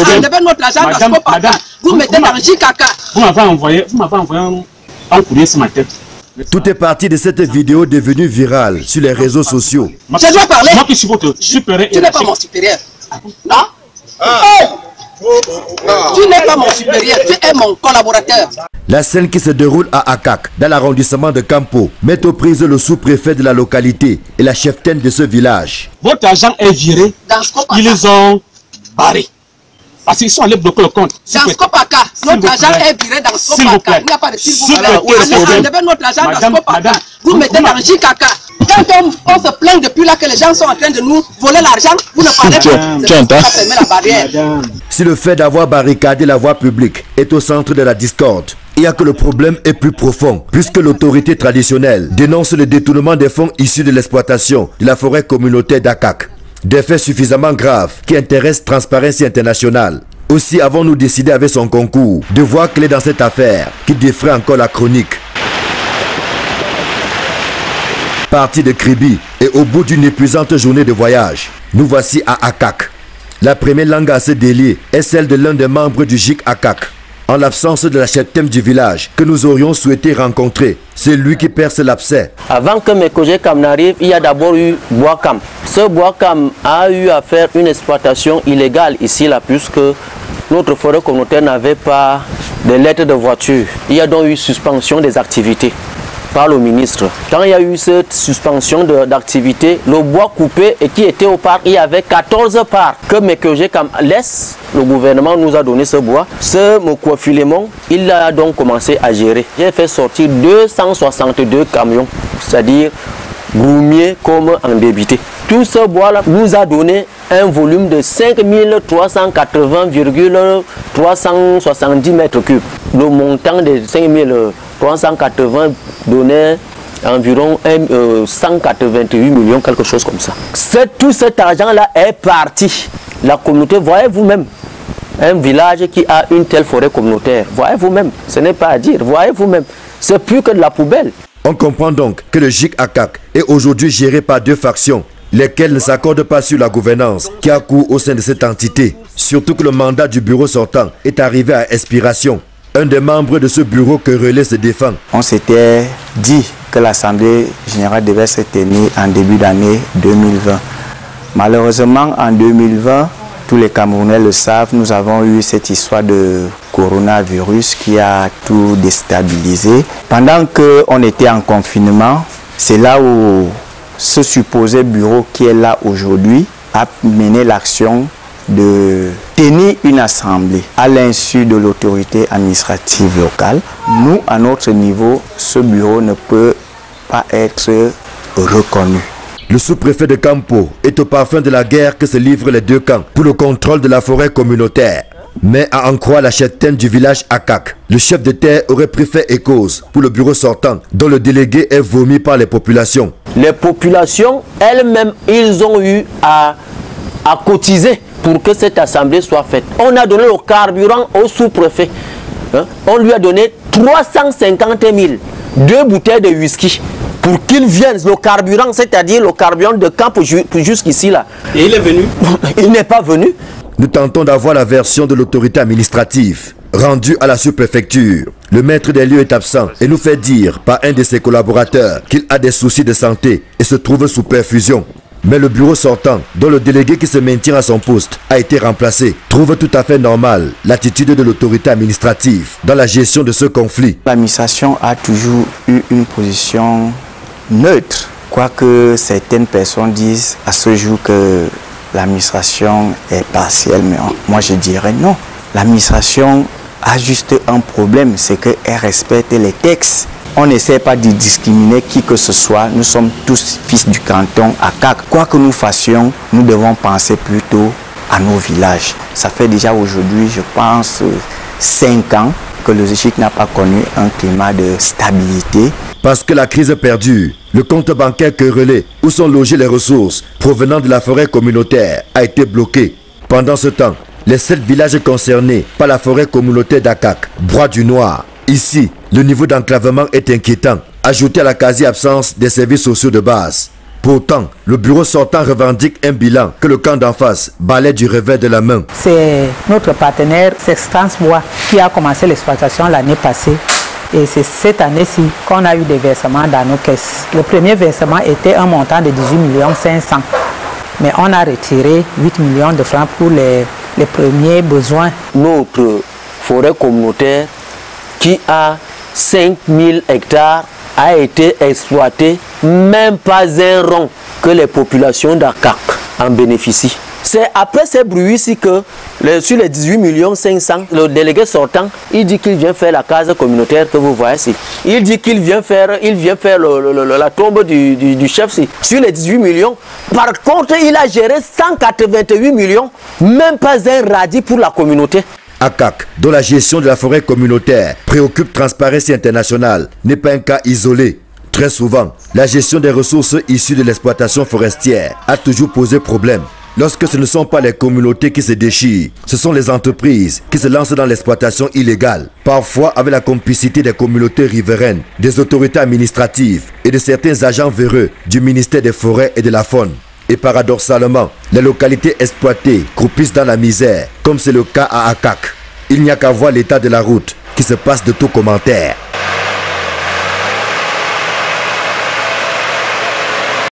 enlevez notre argent dans Scopaka. Vous mettez dans JKK. Vous m'avez envoyé un courrier sur ma tête. Tout est parti de cette vidéo devenue virale sur les réseaux sociaux. Je dois parler. Moi qui suis votre supérieur. Tu n'es pas mon supérieur. Non? Tu n'es pas mon supérieur, tu es mon collaborateur. La scène qui se déroule à Akak, dans l'arrondissement de Campo, met aux prises le sous-préfet de la localité et la cheftaine de ce village. Votre argent est viré. Ils ont barré. Parce qu'ils sont allés bloquer le compte. Dans Scopaka, notre argent est viré dans Scopaka. Il n'y a pas de s'il vous plaît. Enlevez notre argent dans Scopaka. Vous mettez dans JKK. Quand on se plaint depuis là que les gens sont en train de nous voler l'argent, vous ne parlez pas. Fermer la barrière. Si le fait d'avoir barricadé la voie publique est au centre de la discorde, il y a que le problème est plus profond, puisque l'autorité traditionnelle dénonce le détournement des fonds issus de l'exploitation de la forêt communautaire d'Akak. Des faits suffisamment graves qui intéressent Transparency International. Aussi avons-nous décidé avec son concours de voir clé dans cette affaire qui défraie encore la chronique. Parti de Kribi et au bout d'une épuisante journée de voyage, nous voici à Akak. La première langue à se délier est celle de l'un des membres du GIC Akak. En l'absence de la cheptème du village que nous aurions souhaité rencontrer, c'est lui qui perce l'abcès. Avant que Mekojekam n'arrive, il y a d'abord eu Boakam. Ce Boakam a eu à faire une exploitation illégale ici, là, puisque notre forêt communautaire n'avait pas de lettres de voiture. Il y a donc eu suspension des activités par le ministre. Quand il y a eu cette suspension d'activité, le bois coupé et qui était au parc, il y avait 14 parcs que Mekojekam laisse. Le gouvernement nous a donné ce bois. Ce Mokwa-Filémon, il a donc commencé à gérer. J'ai fait sortir 262 camions, c'est-à-dire groumiers comme en débité. Tout ce bois-là nous a donné un volume de 5380,370 mètres cubes. Le montant de 5380 donnait environ 188 millions, quelque chose comme ça. Tout cet argent-là est parti. La communauté, voyez vous-même, un village qui a une telle forêt communautaire, voyez vous-même, ce n'est pas à dire, voyez vous-même, c'est plus que de la poubelle. On comprend donc que le GIC Akak est aujourd'hui géré par deux factions, lesquelles ne s'accordent pas sur la gouvernance qui a cours au sein de cette entité. Surtout que le mandat du bureau sortant est arrivé à expiration. Un des membres de ce bureau querellé se défend. On s'était dit que l'Assemblée générale devait se tenir en début d'année 2020. Malheureusement, en 2020, tous les Camerounais le savent, nous avons eu cette histoire de coronavirus qui a tout déstabilisé. Pendant qu'on était en confinement, c'est là où ce supposé bureau qui est là aujourd'hui a mené l'action de tenir une assemblée à l'insu de l'autorité administrative locale. Nous, à notre niveau, ce bureau ne peut pas être reconnu. Le sous-préfet de Campo est au parfum de la guerre que se livrent les deux camps pour le contrôle de la forêt communautaire. Mais à en croire la cheptaine du village Akak, le chef de terre aurait pris fait et cause pour le bureau sortant, dont le délégué est vomi par les populations. Les populations elles-mêmes, ils ont eu à cotiser pour que cette assemblée soit faite. On a donné le carburant au sous-préfet. On lui a donné 350 000, 2 bouteilles de whisky pour qu'il vienne. Le carburant, c'est-à-dire le carburant de camp jusqu'ici là. Et il est venu? Il n'est pas venu. Nous tentons d'avoir la version de l'autorité administrative rendue à la sous-préfecture. Le maître des lieux est absent et nous fait dire par un de ses collaborateurs qu'il a des soucis de santé et se trouve sous perfusion. Mais le bureau sortant, dont le délégué qui se maintient à son poste a été remplacé, trouve tout à fait normal l'attitude de l'autorité administrative dans la gestion de ce conflit. L'administration a toujours eu une position neutre, quoique certaines personnes disent à ce jour que l'administration est partielle, mais moi je dirais non. L'administration a juste un problème, c'est qu'elle respecte les textes. On n'essaie pas de discriminer qui que ce soit. Nous sommes tous fils du canton Akak. Quoi que nous fassions, nous devons penser plutôt à nos villages. Ça fait déjà aujourd'hui, je pense, 5 ans que le GIC n'a pas connu un climat de stabilité. Parce que la crise perdure, le compte bancaire querellé où sont logées les ressources provenant de la forêt communautaire a été bloqué. Pendant ce temps, les 7 villages concernés par la forêt communautaire d'Akak broient du noir. Ici, le niveau d'enclavement est inquiétant, ajouté à la quasi-absence des services sociaux de base. Pourtant, le bureau sortant revendique un bilan que le camp d'en face balaie du revers de la main. C'est notre partenaire Sextrans Bois qui a commencé l'exploitation l'année passée. Et c'est cette année-ci qu'on a eu des versements dans nos caisses. Le premier versement était un montant de 18 500 000. Mais on a retiré 8 millions de francs pour les premiers besoins. Notre forêt communautaire qui a 5000 hectares a été exploitée, même pas un rond que les populations d'Akak en bénéficient. C'est après ces bruits ici que sur les 18 500 000, le délégué sortant, il dit qu'il vient faire la case communautaire que vous voyez ici. Il dit qu'il vient faire, la tombe du chef ici. Sur les 18 millions, par contre, il a géré 188 millions, même pas un radis pour la communauté. Akak, dont la gestion de la forêt communautaire préoccupe Transparency International, n'est pas un cas isolé. Très souvent, la gestion des ressources issues de l'exploitation forestière a toujours posé problème. Lorsque ce ne sont pas les communautés qui se déchirent, ce sont les entreprises qui se lancent dans l'exploitation illégale, parfois avec la complicité des communautés riveraines, des autorités administratives et de certains agents véreux du ministère des Forêts et de la Faune. Et paradoxalement, les localités exploitées croupissent dans la misère, comme c'est le cas à Akak. Il n'y a qu'à voir l'état de la route qui se passe de tout commentaire.